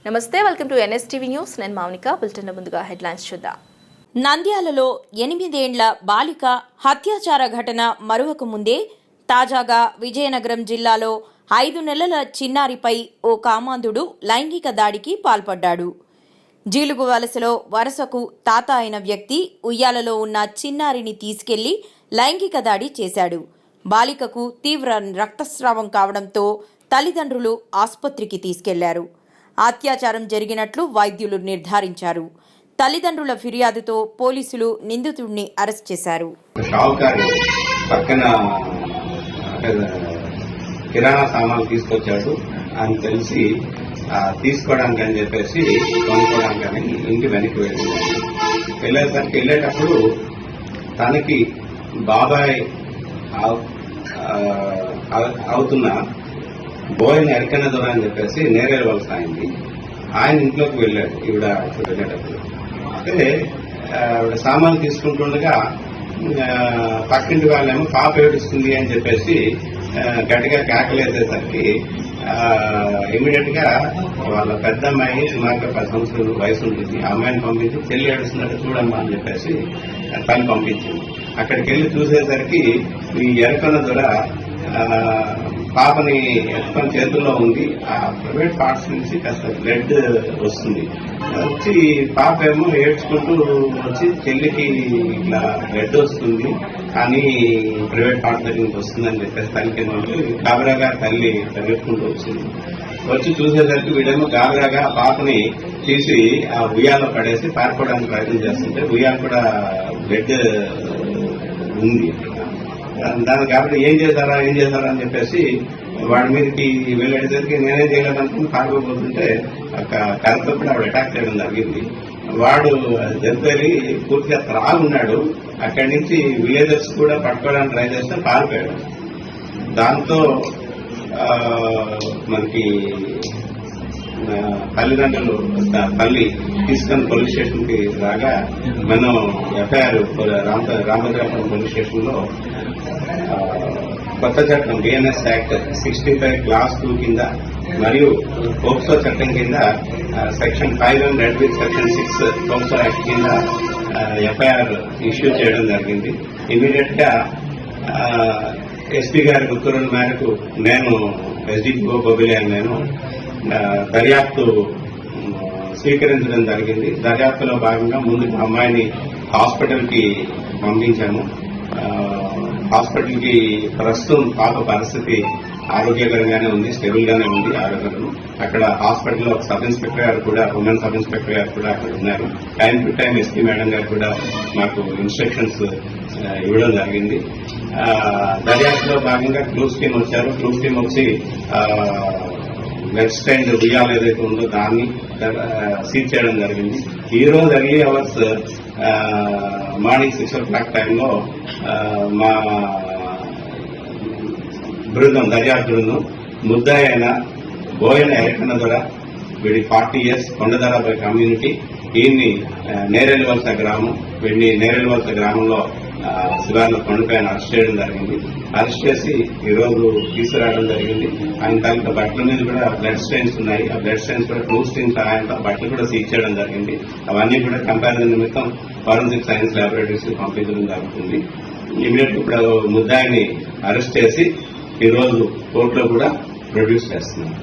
నమస్తే, welcome to NSTV news. నేను Mounika. Bulletin ముందుగా హెడ్లైన్స్ చూద్దాం. నంద్యాలలో 8 ఏండ్ల బాలిక హత్యాచార ఘటన మరువక ముందే తాజాగా విజయనగరం జిల్లాలో 5 నెలల చిన్నారిపై ఓ కామాంధుడు లైంగిక దాడికి పాల్పడ్డాడు. జీలుగు వలసలో వరసకు తాత అయిన వ్యక్తి ఉయ్యాలలో ఉన్న చిన్నారిని తీసుకెళ్లి లైంగిక దాడి చేశాడు. బాలికకు తీవ్ర రక్తస్రావం కావడంతో తల్లిదండ్రులు ఆసుపత్రికి తీసుకెళ్లారు. అత్యాచారం జరిగినట్లు వైద్యులు నిర్ధారించారు. తల్లిదండ్రుల ఫిర్యాదుతో పోలీసులు నిందితుడిని అరెస్ట్ చేశారు. పక్కన కిరాణా సామాన్లు తీసుకొచ్చాడు అని తెలిసి తీసుకోవడానికి అని చెప్పేసి కొనుక్కోవడానికి ఇంటి వెనక్కి వెళ్ళేటప్పుడు తనకి బాబాయ్ అవుతున్న బోయని ఎరకన్న దొర అని చెప్పేసి నేరేడు వలస అయింది. ఆయన ఇంట్లోకి వెళ్ళాడు ఈవిడ వెళ్ళేటప్పుడు. అంటే ఆవిడ సామాన్లు తీసుకుంటుండగా పక్కింటి వాళ్ళేమో పాప ఏడుస్తుంది అని చెప్పేసి గట్టిగా కేకలేసేసరికి ఇమీడియట్ గా వాళ్ళ పెద్ద అమ్మాయి సుమారుగా 10 సంవత్సరాల వయసు ఉంటుంది. ఆ అమ్మాయిని పంపించి చెల్లి ఏడుస్తున్నట్టు చూడమ్మా అని చెప్పేసి తను పంపించింది. అక్కడికి వెళ్ళి చూసేసరికి ఈ ఎరకన్న ద్వారా పాపని ఎత్తుకొని చేతుల్లో ఉంది. ఆ ప్రైవేట్ పార్ట్స్ నుంచి కాస్త బ్లడ్ వస్తుంది. వచ్చి పాప ఏమో ఏడ్చుకుంటూ వచ్చి చెల్లికి ఇట్లా బ్లడ్ వస్తుంది కానీ ప్రైవేట్ పార్ట్స్ దగ్గర నుంచి వస్తుందని చెప్పేసి తల్లికి గాబరాగా తల్లి పరిగెత్తుకుంటూ వచ్చింది. వచ్చి చూసేసరికి వీడేమో గాబరాగా పాపని తీసి ఆ ఉయ్యాలో పడేసి పారిపోవడానికి ప్రయత్నం చేస్తుంటే ఉయ్యాల కూడా బ్లడ్ ఉంది. దాన్ని కాబట్టి ఏం చేశారా అని చెప్పేసి వాడి మీదకి వెళ్ళేసరికి నేనే చేయలేదనుకుని పారిపోతుంటే కరెక్ట్తో కూడా ఆవిడ అటాక్ చేయడం జరిగింది. వాడు జరిపేరి పూర్తిగా త్రాగున్నాడు. అక్కడి నుంచి విలేజర్స్ కూడా పట్టుకోవడానికి ట్రై చేస్తే పారిపోయాడు. దాంతో మనకి తల్లిదండ్రులు తల్లి తీసుకొని పోలీస్ స్టేషన్ కి రాగా మనం ఎఫ్ఐఆర్ రామభద్రాపురం పోలీస్ స్టేషన్ లో కొత్త చట్టం బిఎన్ఎస్ యాక్ట్ 65 క్లాస్ 2 కింద మరియు పోక్సో చట్టం కింద section 5 and section 6 POCSO act కింద ఎఫ్ఐఆర్ ఇష్యూ చేయడం జరిగింది. ఇమీడియట్ గా ఎస్పీ గారి ఉత్తర్వుల మేరకు నేను ఎస్డిపిఓ బొబిలే నేను దర్యాప్తు స్వీకరించడం జరిగింది. దర్యాప్తులో భాగంగా ముందు అమ్మాయిని హాస్పిటల్ కి పంపించాము. హాస్పిటల్ కి ప్రస్తుతం పాప పరిస్థితి ఆరోగ్యకరంగానే ఉంది, స్టేబుల్ గానే ఉంది ఆరోగ్యం. అక్కడ హాస్పిటల్లో సబ్ ఇన్స్పెక్టర్ గారు కూడా, ఉమెన్ సబ్ ఇన్స్పెక్టర్ గారు కూడా అక్కడ ఉన్నారు. Time to time SP madam గారు కూడా మాకు ఇన్స్ట్రక్షన్స్ ఇవ్వడం జరిగింది. దర్యాప్తులో భాగంగా క్లూస్ టీమ్ వచ్చారు. క్లూస్ టీమ్ వచ్చి లెఫ్ట్ సైడ్ ఉయ్యాలు ఏదైతే ఉందో దాన్ని సీజ్ చేయడం జరిగింది. ఈ రోజు ఎర్లీ అవర్స్ మార్నింగ్ 6 o'clock టైంలో మా దర్యాప్తు బృందం ముద్దాయి అయిన బోయన ఎరకన్న ద్వారా వీడి 40 years కొండదర బై కమ్యూనిటీ దీన్ని నేరేడు వలస గ్రామం వీడిని నేరేడు వలస గ్రామంలో శివార్ల కొండపైన అరెస్ట్ చేయడం జరిగింది. అరెస్ట్ చేసి ఈ రోజు తీసుకురావడం జరిగింది. ఆయన తాలూకా బట్టల మీద కూడా బ్లడ్ స్టెయిన్స్ ఉన్నాయి. ఆ బ్లడ్ స్టెయిన్స్ కూడా క్లూ స్టెయిన్స్ సహాయంతో బట్టలు కూడా సీజ్ చేయడం జరిగింది. అవన్నీ కూడా కంపారిజన్ నిమిత్తం ఫారెన్సిక్ సైన్స్ ల్యాబొరేటరీస్ కి పంపించడం జరుగుతుంది. ఇమీడియట్ ఇప్పుడు ముద్దాయిని అరెస్ట్ చేసి ఈ రోజు కోర్టులో కూడా ప్రొడ్యూస్ చేస్తున్నారు.